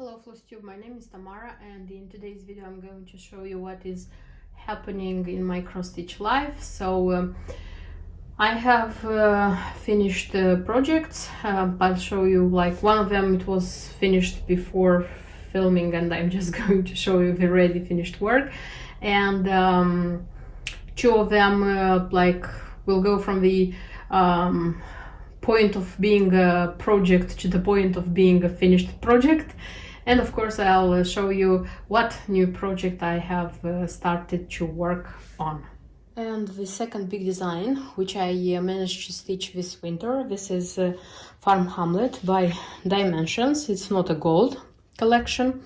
Hello FlossTube, my name is Tamara, and in today's video I'm going to show you what is happening in my cross stitch life. I have finished projects. I'll show you, like, one of them it was finished before filming, and I'm just going to show you the ready finished work, and two of them will go from the point of being a project to the point of being a finished project. And of course I'll show you what new project I have started to work on. And the second big design, which I managed to stitch this winter, this is Farm Hamlet by Dimensions. It's not a gold collection,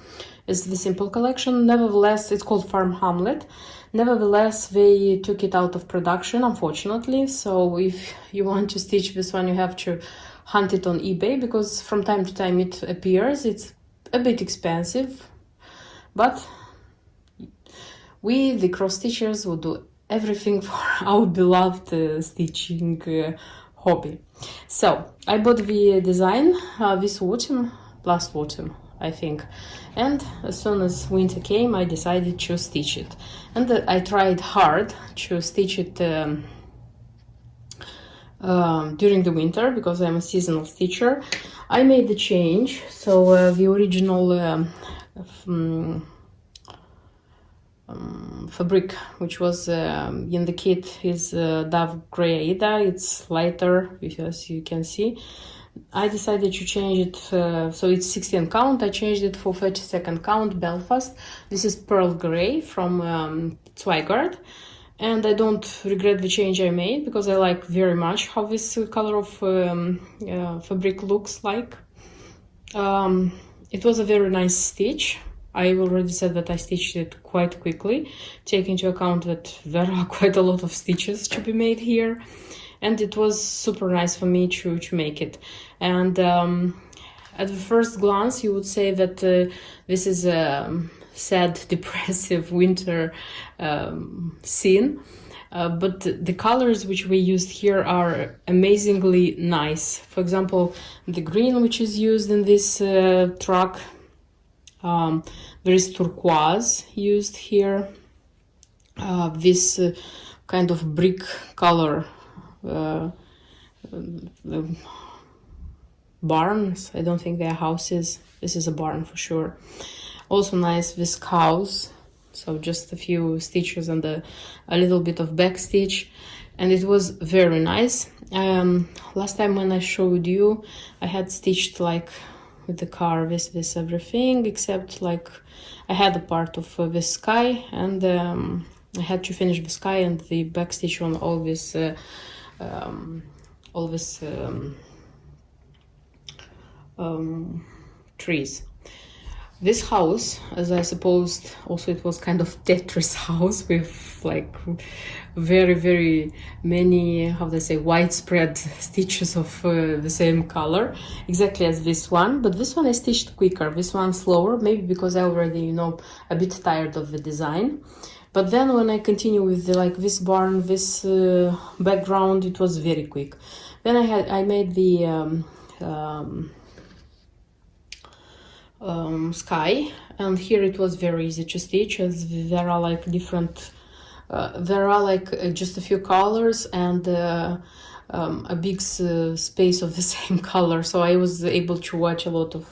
it's the simple collection. Nevertheless, it's called Farm Hamlet. Nevertheless, they took it out of production, unfortunately. So if you want to stitch this one, you have to hunt it on eBay, because from time to time it appears. It's a bit expensive, but we, the cross stitchers, will do everything for our beloved stitching hobby. So I bought the design this autumn, last autumn I think, and as soon as winter came I decided to stitch it, and I tried hard to stitch it during the winter because I'm a seasonal stitcher. I made the change, so the original fabric which was in the kit is Dove Grey Aida. It's lighter, as you can see. I decided to change it, so it's 16 count. I changed it for 32nd count Belfast. This is Pearl Grey from Zweigart, and I don't regret the change I made because I like very much how this color of fabric looks like. It was a very nice stitch. I already said that I stitched it quite quickly, taking into account that there are quite a lot of stitches to be made here, and it was super nice for me to make it. And at the first glance you would say that this is a sad, depressive winter scene, but the colors which we used here are amazingly nice. For example, the green which is used in this truck, there is turquoise used here, this kind of brick color, barns. I don't think they are houses. This is a barn for sure. Also nice, this cows. So just a few stitches and a little bit of back stitch, and it was very nice. Last time when I showed you, I had stitched like with the car this everything, except like I had a part of this sky, and I had to finish the sky and the back stitch on all this trees. This house, as I supposed, also it was kind of Tetris house with like very many, how they say, widespread stitches of the same color, exactly as this one. But this one I stitched quicker, this one slower, maybe because I already, you know, a bit tired of the design. But then when I continue with this barn, this background, it was very quick. Then I made the sky, and here it was very easy to stitch, as there are like different just a few colors and a big space of the same color, so I was able to watch a lot of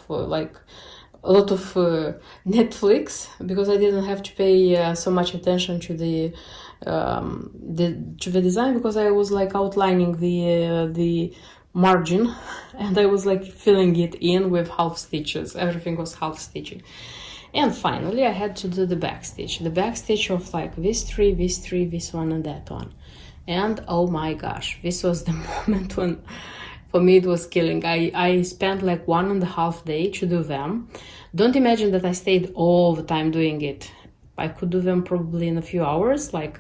Netflix, because I didn't have to pay so much attention to the design, because I was like outlining the margin, and I was like filling it in with half stitches. Everything was half stitching. And finally I had to do the back stitch of like this three, this one and that one. And oh my gosh, this was the moment when for me it was killing. I spent like 1.5 days to do them. Don't imagine that I stayed all the time doing it. I could do them probably in a few hours, like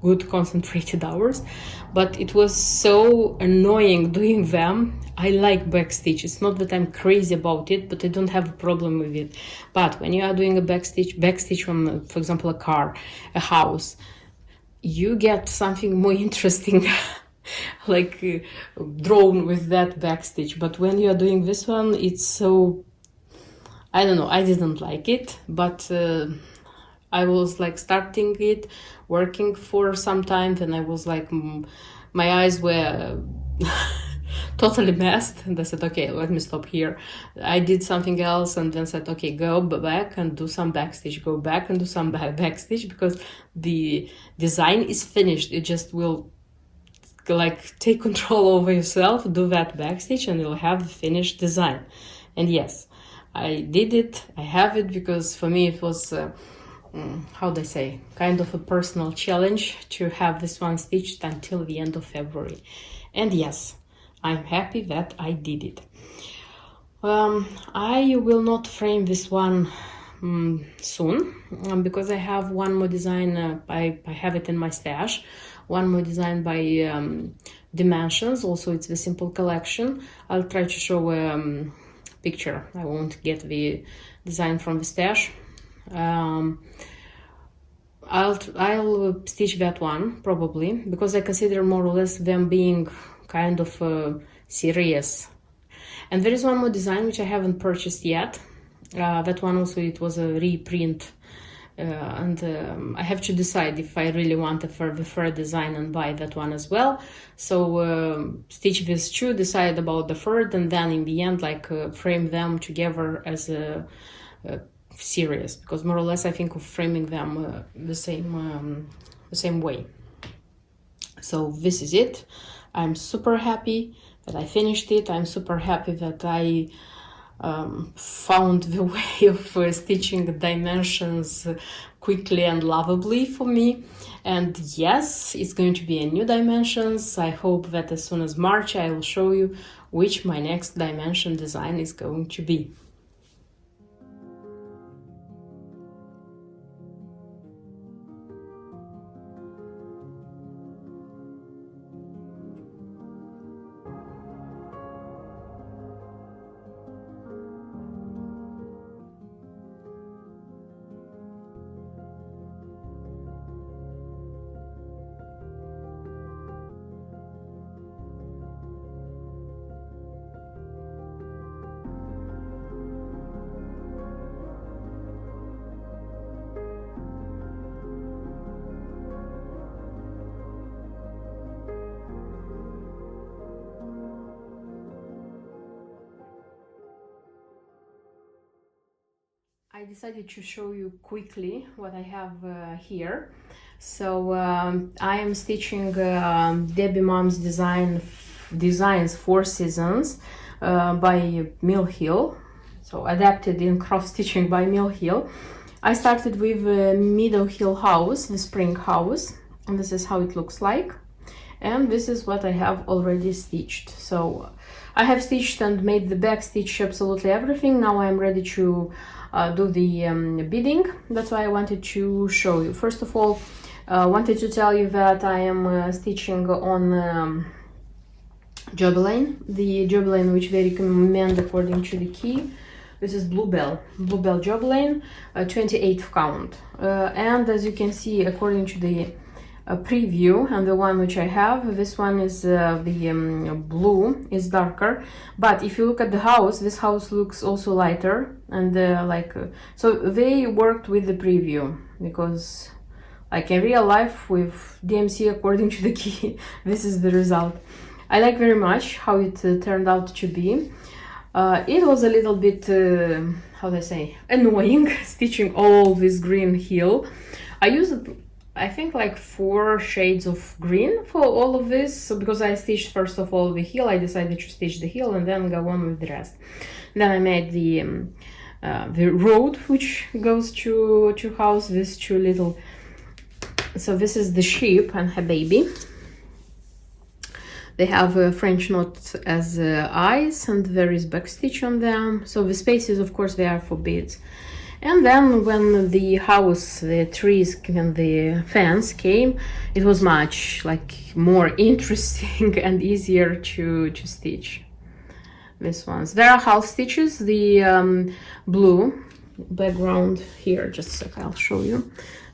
good concentrated hours, but it was so annoying doing them. I like backstitch. It's not that I'm crazy about it, but I don't have a problem with it. But when you are doing a backstitch on, for example, a car, a house, you get something more interesting like drawn with that backstitch. But when you are doing this one, it's so I don't know, I didn't like it, but I was like starting it, working for some time, and I was like, my eyes were totally messed, and I said, okay, let me stop here. I did something else, and then said, okay, go back and do some backstitch, go back and do some backstitch, because the design is finished. It just will like take control over yourself, do that backstitch, and you'll have the finished design. And yes, I did it, I have it, because for me it was how do I say, kind of a personal challenge to have this one stitched until the end of February. And yes, I'm happy that I did it. I will not frame this one soon, because I have one more design. I have it in my stash, one more design by Dimensions. Also, it's the Simple Collection. I'll try to show a picture. I won't get the design from the stash. I'll stitch that one probably, because I consider more or less them being kind of serious. And there is one more design which I haven't purchased yet. That one also, it was a reprint, and I have to decide if I really want a fur design and buy that one as well. So stitch these two, decide about the third, and then in the end like frame them together as a series, because more or less I think of framing them the same way. So this is it. I'm super happy that I finished it. I'm super happy that I found the way of stitching the dimensions quickly and lovably for me. And yes, it's going to be a new dimensions. I hope that as soon as March I will show you which my next dimension design is going to be. I decided to show you quickly what I have here. So I am stitching Debbie Mom's Designs 4 Seasons by Mill Hill. So adapted in cross stitching by Mill Hill. I started with Meadow Hill House, the spring house, and this is how it looks like. And this is what I have already stitched. So I have stitched and made the back stitch absolutely everything. Now I'm ready to do the beading. That's why I wanted to show you. First of all, wanted to tell you that I am stitching on Jobeline, the Jobeline which they recommend according to the key. This is Bluebell Jobeline, 28th count. And as you can see, according to the preview and the one which I have, this one is the blue is darker, but if you look at the house, this house looks also lighter, and so they worked with the preview, because like in real life with DMC according to the key, this is the result. I like very much how it turned out to be. It was a little bit how do I say, annoying stitching all this green heel. I used I think like 4 shades of green for all of this. So because I stitched first of all the heel, I decided to stitch the heel and then go on with the rest. Then I made the road which goes to house, these two little. So this is the sheep and her baby. They have a French knot as eyes, and there is backstitch on them. So the spaces, of course, they are for beads. And then when the house, the trees and the fence came, it was much like more interesting and easier to stitch. These ones. There are half stitches. The blue background here, just a sec, I'll show you.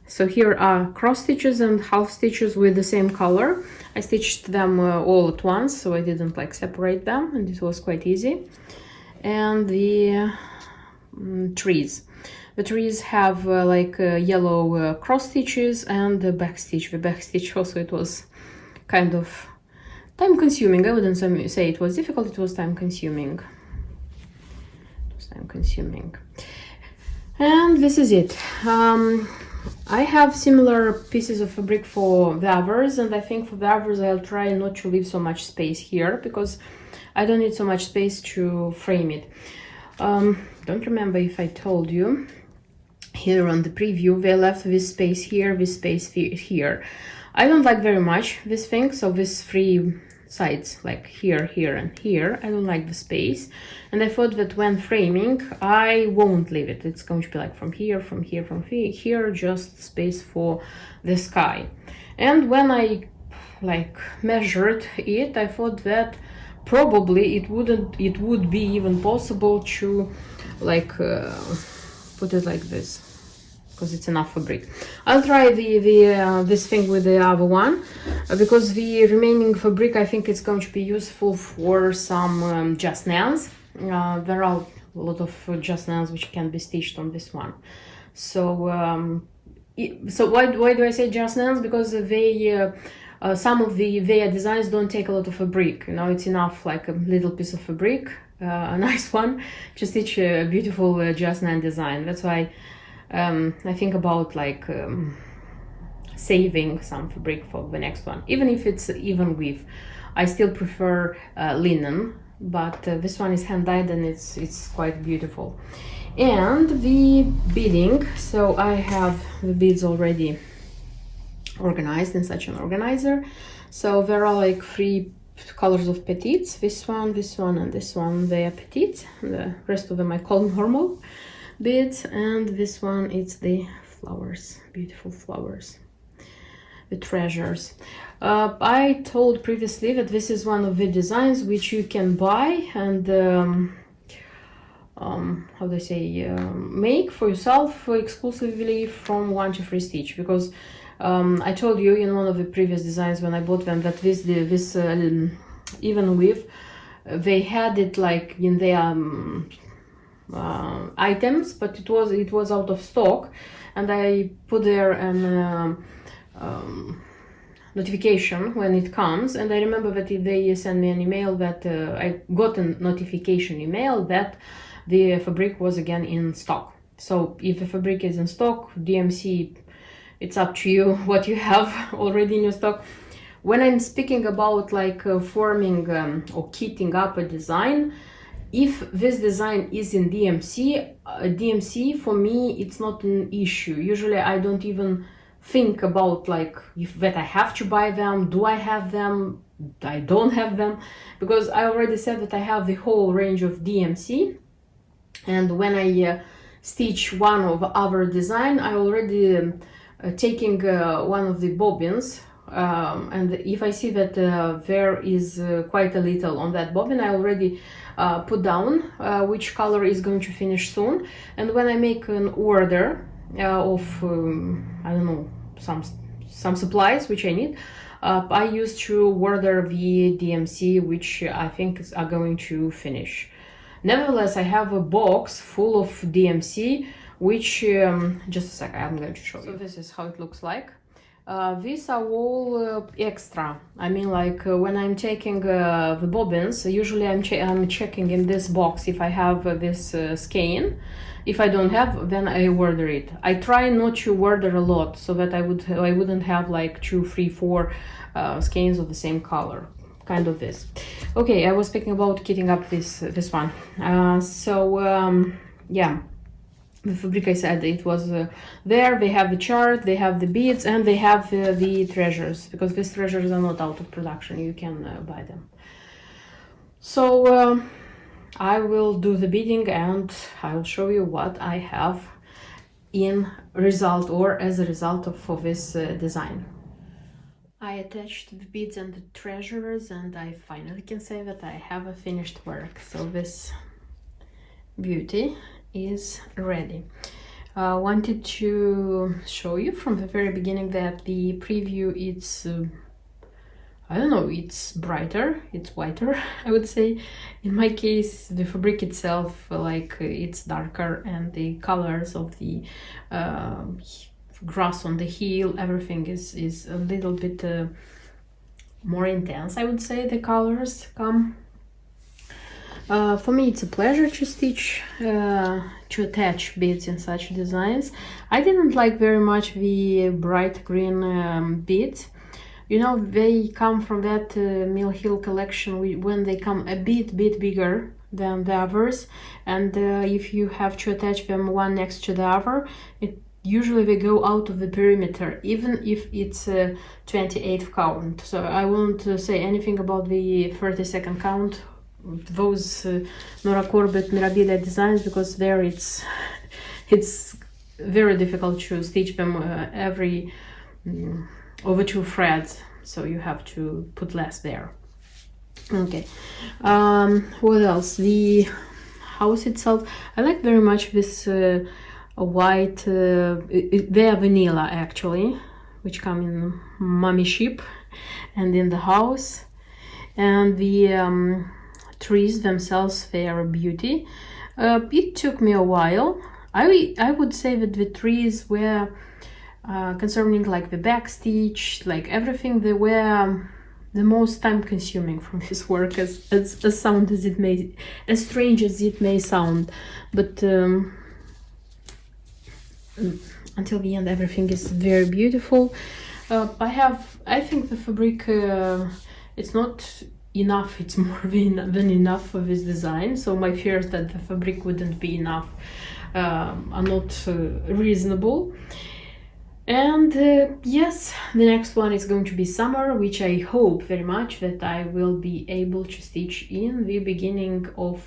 So here are cross stitches and half stitches with the same color. I stitched them all at once, so I didn't like separate them, and it was quite easy. And the trees. The trees have like yellow cross stitches and the back stitch. The back stitch also, it was kind of time consuming. I wouldn't say it was difficult, it was time consuming. And this is it. I have similar pieces of fabric for the others, and I think for the others I'll try not to leave so much space here because I don't need so much space to frame it. Don't remember if I told you here on the preview, they left this space here, this space here. I don't like very much this thing, so these three sides, like here, here, and here, I don't like the space, and I thought that when framing I won't leave it. It's going to be like from here, from here, from here, just space for the sky. And when I like measured it, I thought that probably it would be even possible to like put it like this, because it's enough fabric. I'll try this thing with the other one, because the remaining fabric I think it's going to be useful for some just nails. There are a lot of just nails which can be stitched on this one. So so why do I say just nails? Because they some of their designs don't take a lot of fabric. You know, it's enough like a little piece of fabric, a nice one, to stitch a beautiful just nail design. That's why I think about like saving some fabric for the next one, even if it's even width. I still prefer linen, but this one is hand dyed and it's quite beautiful. And the beading, so I have the beads already organized in such an organizer. So there are like three colors of petites, this one, and this one. They are petites, the rest of them I call normal beads, and this one, it's the flowers, beautiful flowers, the treasures. I told previously that this is one of the designs which you can buy and how do I say, make for yourself exclusively from 1 to 3 Stitch, because I told you in one of the previous designs when I bought them that this even width, they had it like in their items, but it was out of stock, and I put there an notification when it comes, and I remember that they sent me an email that I got a notification email that the fabric was again in stock. So if the fabric is in stock, DMC, it's up to you what you have already in your stock. When I'm speaking about like forming or kitting up a design, if this design is in DMC, for me it's not an issue. Usually I don't even think about like that I have to buy them, do I have them, I don't have them, because I already said that I have the whole range of DMC, and when I stitch one of our design, I already taking one of the bobbins, and if I see that there is quite a little on that bobbin, I already put down which color is going to finish soon. And when I make an order of I don't know, some supplies which I need, I used to order the DMC which I think are going to finish. Nevertheless, I have a box full of DMC which just a sec, I'm going to show you. So this is how it looks like. These are all extra. I mean, like when I'm taking the bobbins, usually I'm checking in this box if I have this skein. If I don't have, then I order it. I try not to order a lot so that I wouldn't have like 2, 3, 4 skeins of the same color. Kind of this. Okay, I was speaking about kitting up this one. Yeah. The fabric, I said, it was there. They have the chart, they have the beads, and they have the treasures, because these treasures are not out of production. You can buy them. So I will do the beading and I'll show you what I have in result or as a result of this design. I attached the beads and the treasures, and I finally can say that I have a finished work. So this beauty is ready. Wanted to show you from the very beginning that the preview, it's I don't know, it's brighter, it's whiter, I would say. In my case, the fabric itself, like it's darker, and the colors of the grass on the heel, everything is a little bit more intense, I would say, the colors come. For me, it's a pleasure to stitch, to attach beads in such designs. I didn't like very much the bright green beads. You know, they come from that Mill Hill collection when they come a bit bigger than the others, and if you have to attach them one next to the other, usually they go out of the perimeter, even if it's a 28th count. So I won't say anything about the 32nd count, those Nora Corbett Mirabilia designs, because there it's very difficult to stitch them every over 2 threads, so you have to put less there. Okay, what else? The house itself, I like very much this white, they are vanilla actually, which come in Mummy Ship and in the house, and the trees themselves, they are a beauty. It took me a while. I would say that the trees were concerning like the back stitch, like everything, they were the most time consuming from this work, as sound as it may, as strange as it may sound, but until the end everything is very beautiful. I think the fabric, it's not enough, it's more than enough for this design, so my fears that the fabric wouldn't be enough are not reasonable. And yes, the next one is going to be summer, which I hope very much that I will be able to stitch in the beginning of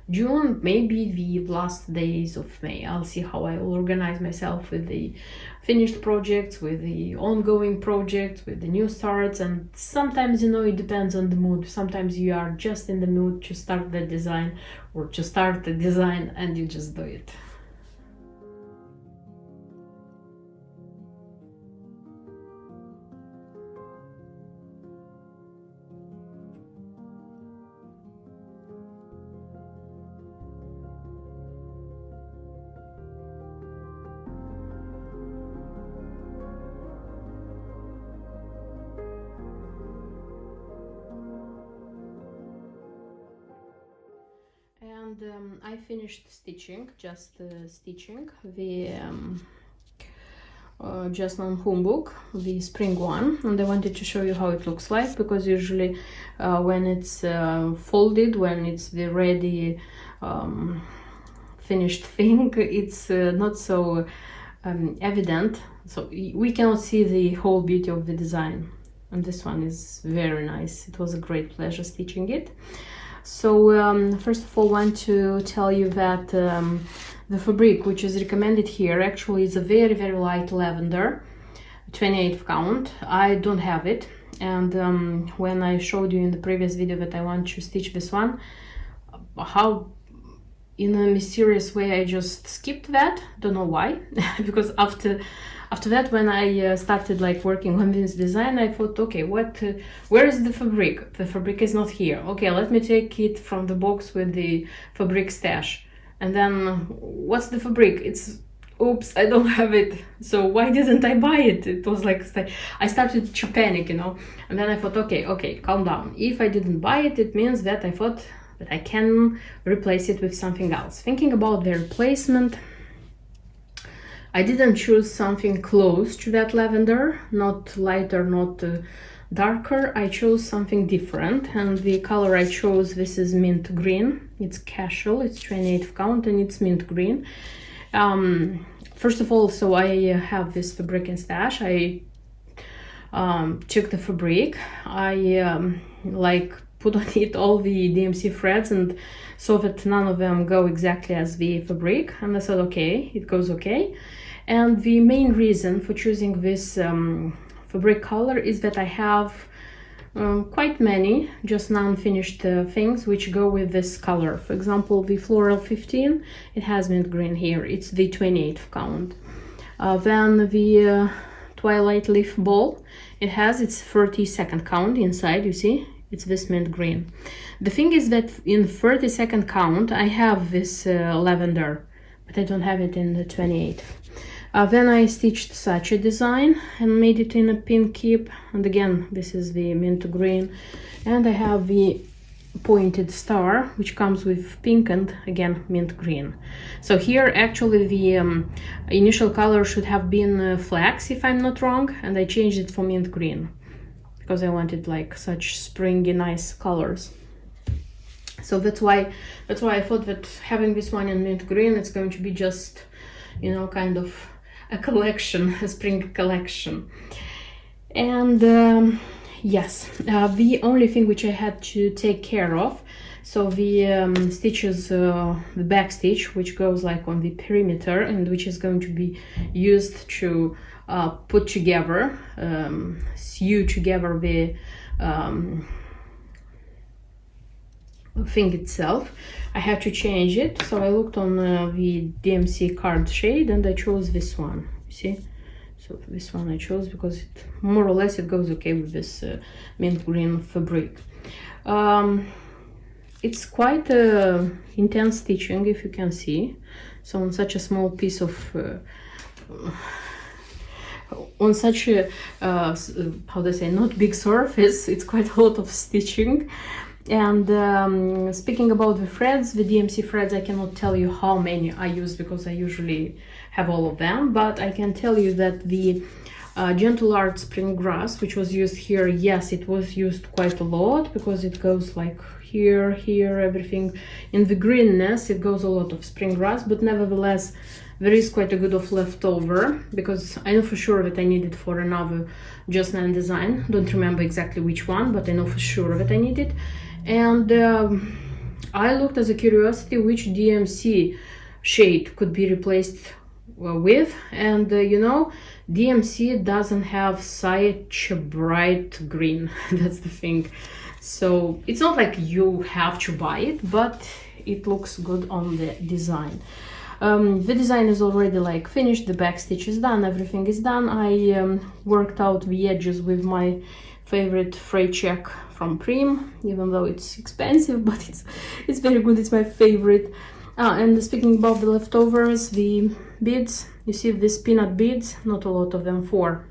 June, maybe the last days of May. I'll see how I will organize myself with the finished projects, with the ongoing projects, with the new starts, and sometimes, you know, it depends on the mood. Sometimes you are just in the mood to start the design or to start the design and you just do it. And I finished stitching, just stitching the Jesslyn Humbug, the spring one, and I wanted to show you how it looks like, because usually when it's folded, when it's the ready finished thing, it's not so evident, so we cannot see the whole beauty of the design, and this one is very nice. It was a great pleasure stitching it. So first of all, I want to tell you that the fabric which is recommended here actually is a very light lavender, 28th count. I don't have it, and when I showed you in the previous video that I want to stitch this one, how in a mysterious way I just skipped that, don't know why. Because after that, when I started like working on this design, I thought, okay, where is the fabric? The fabric is not here. Okay, let me take it from the box with the fabric stash. And then, what's the fabric? It's, oops, I don't have it. So why didn't I buy it? It was like, I started to panic, you know. And then I thought, okay, calm down. If I didn't buy it, it means that I thought that I can replace it with something else. Thinking about the replacement, I didn't choose something close to that lavender, not lighter, not darker. I chose something different, and the color I chose, this is mint green. It's casual, it's 28th count, and it's mint green. First of all, so I have this fabric in stash. I took the fabric, I like put on it all the DMC threads and saw that none of them go exactly as the fabric, and I said, okay, it goes okay. And the main reason for choosing this fabric color is that I have quite many just non-finished things which go with this color. For example, the Floral 15, it has mint green here, it's the 28th count. Then the Twilight Leaf ball. It has its 30-second count inside, you see? It's this mint green. The thing is that in 30-second count, I have this lavender, but I don't have it in the 28th. Then I stitched such a design and made it in a pin keep. And again, this is the mint green. And I have the pointed star, which comes with pink and again mint green. So here actually the initial color should have been flax, if I'm not wrong, and I changed it for mint green because I wanted like such springy nice colors. So that's why I thought that having this one in mint green, it's going to be just, you know, kind of a collection, a spring collection. And yes, the only thing which I had to take care of, so the stitches, the back stitch, which goes like on the perimeter and which is going to be used to put together, sew together the thing itself. I had to change it, so I looked on the DMC card shade and I chose this one, you see? So this one I chose because it, more or less it goes okay with this mint green fabric. It's quite intense stitching, if you can see. So on such a small piece of on such a how do I say, not big surface, it's quite a lot of stitching. And speaking about the threads, the DMC threads, I cannot tell you how many I use because I usually have all of them, but I can tell you that the Gentle Art Spring Grass, which was used here, yes, it was used quite a lot because it goes like here, here, everything. In the greenness, it goes a lot of spring grass, but nevertheless, there is quite a good of leftover because I know for sure that I need it for another Jocelyn design. Don't remember exactly which one, but I know for sure that I need it. And I looked as a curiosity which DMC shade could be replaced with, and you know, DMC doesn't have such a bright green. That's the thing. So it's not like you have to buy it, but it looks good on the design. The design is already like finished, the back stitch is done, everything is done. I worked out the edges with my favorite fray check from Prim, even though it's expensive, but it's very good, it's my favorite. And speaking about the leftovers, the beads, you see these peanut beads, not a lot of them, 4.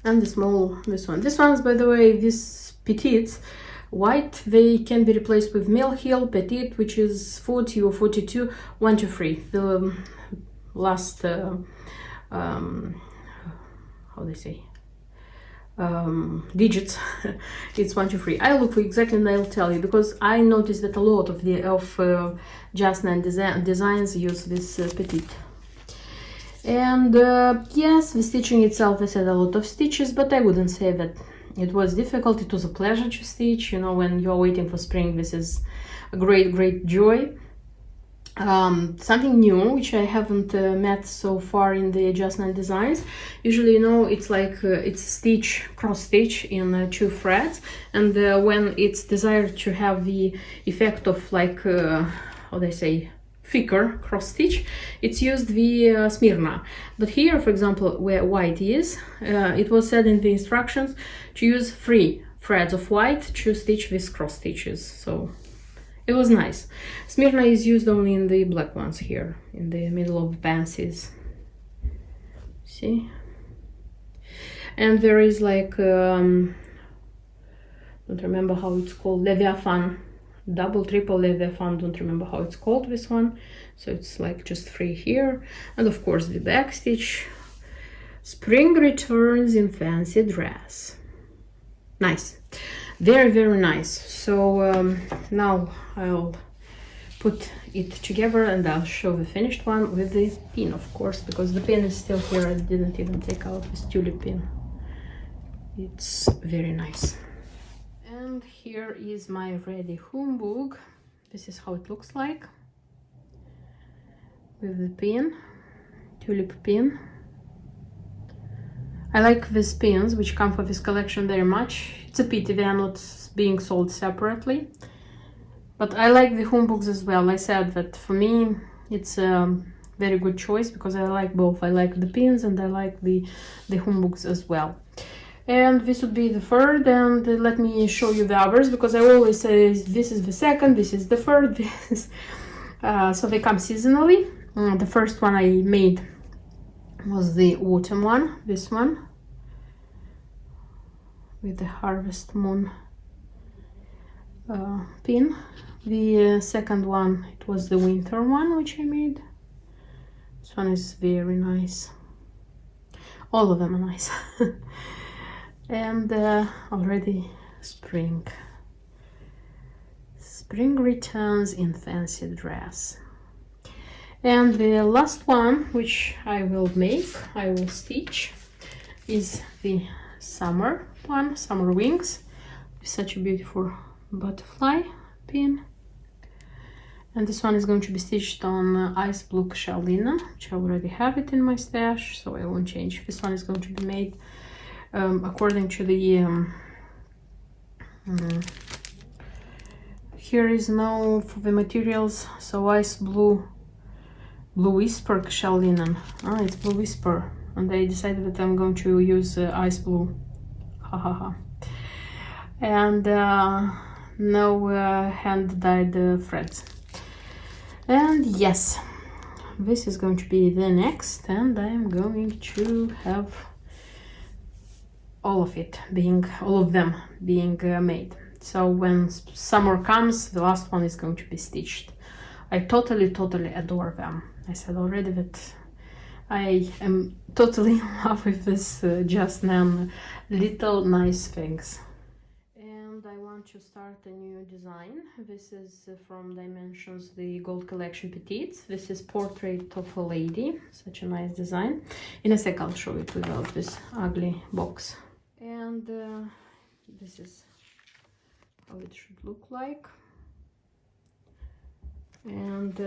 And the small, this one. This one's, by the way, these petites, white, they can be replaced with Mill Hill Petite, which is 40 or 42, 1 to 3. The last, how they say, digits, it's 1 to 3. I'll look for exactly and I'll tell you, because I noticed that a lot of the Jocelyn designs use this petite. And yes, the stitching itself, I said a lot of stitches, but I wouldn't say that it was difficult. It was a pleasure to stitch. You know, when you're waiting for spring, this is a great joy. Something new which I haven't met so far in the Jocelyn designs. Usually, you know, it's like it's stitch, cross stitch in 2 threads, and when it's desired to have the effect of like how they say, thicker cross stitch, it's used the Smyrna. But here, for example, where white is, it was said in the instructions to use 3 threads of white to stitch these cross stitches, so it was nice. Smyrna is used only in the black ones here, in the middle of the pansies. See? And there is like, don't remember how it's called, Leviathan. Double, triple Leviathan, don't remember how it's called, this one. So it's like just 3 here. And of course the back stitch. Spring returns in fancy dress. Nice. Very nice. So now I'll put it together and I'll show the finished one with the pin, of course, because the pin is still here. I didn't even take out this tulip pin. It's very nice. And here is my ready humbug. This is how it looks like with the pin, tulip pin. I like these pins which come for this collection very much. It's a pity they are not being sold separately, but I like the humbugs as well. I said that for me it's very good choice because I like both. I like the pins and I like the humbugs as well. And this would be the third, and let me show you the others because I always say this is the second, this is the third, this so they come seasonally. The first one I made was the autumn one, this one with the harvest moon pin. The second one, it was the winter one which I made. This one is very nice. All of them are nice. And already spring. Spring returns in fancy dress. And the last one which I will stitch, is the summer one, summer wings, with such a beautiful butterfly pin. And this one is going to be stitched on ice blue shell linen, which I already have it in my stash, so I won't change. This one is going to be made according to the here is no for the materials, so ice blue whisper shell linen. It's blue whisper, and I decided that I'm going to use ice blue, and no hand dyed threads. And yes, this is going to be the next, and I'm going to have all of them being made. So when summer comes, the last one is going to be stitched. I totally adore them. I said already that I am totally in love with this just them little nice things. And I want to start a new design. This is from Dimensions, the Gold Collection Petites. This is Portrait of a Lady, such a nice design. In a sec I'll show it without this ugly box. And this is how it should look like. And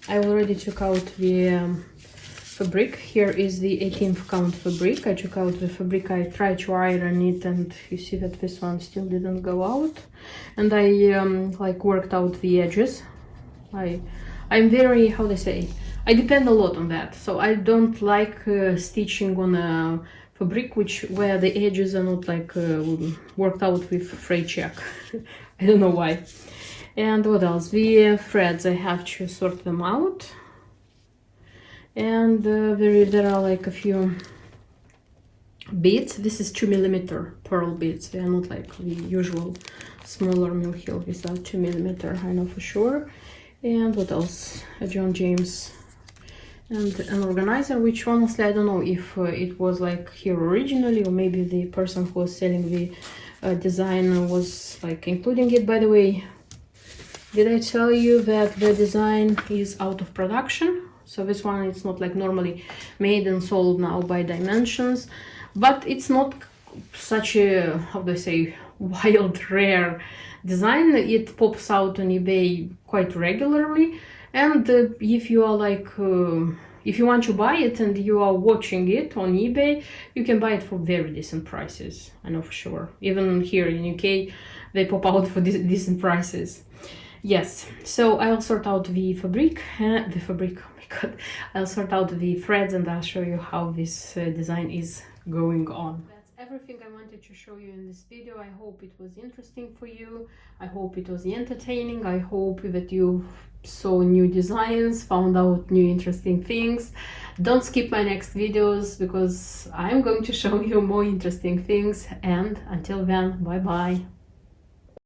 I already took out the fabric. Here is the 18th count fabric. I took out the fabric, I tried to iron it, and you see that this one still didn't go out. And I like worked out the edges. I'm very, how they say, I depend a lot on that. So I don't like stitching on a fabric where the edges are not like worked out with fray check. I don't know why. And what else? The threads, I have to sort them out. And there are like a few beads. This is 2mm pearl beads. They are not like the usual smaller Mill Hill. These are 2mm, I know for sure. And what else? A John James and an organizer, which honestly I don't know if it was like here originally, or maybe the person who was selling the design was like including it. By the way, did I tell you that the design is out of production? So this one, it's not like normally made and sold now by Dimensions, but it's not such a, how do I say, wild, rare design. It pops out on eBay quite regularly, and if you are like, if you want to buy it and you are watching it on eBay, you can buy it for very decent prices, I know for sure. Even here in UK, they pop out for decent prices. Yes, so I'll sort out the fabric, oh my god, I'll sort out the threads and I'll show you how this design is going on. That's everything I wanted to show you in this video. I hope it was interesting for you. I hope it was entertaining. I hope that you saw new designs, found out new interesting things. Don't skip my next videos because I'm going to show you more interesting things. And until then, bye bye.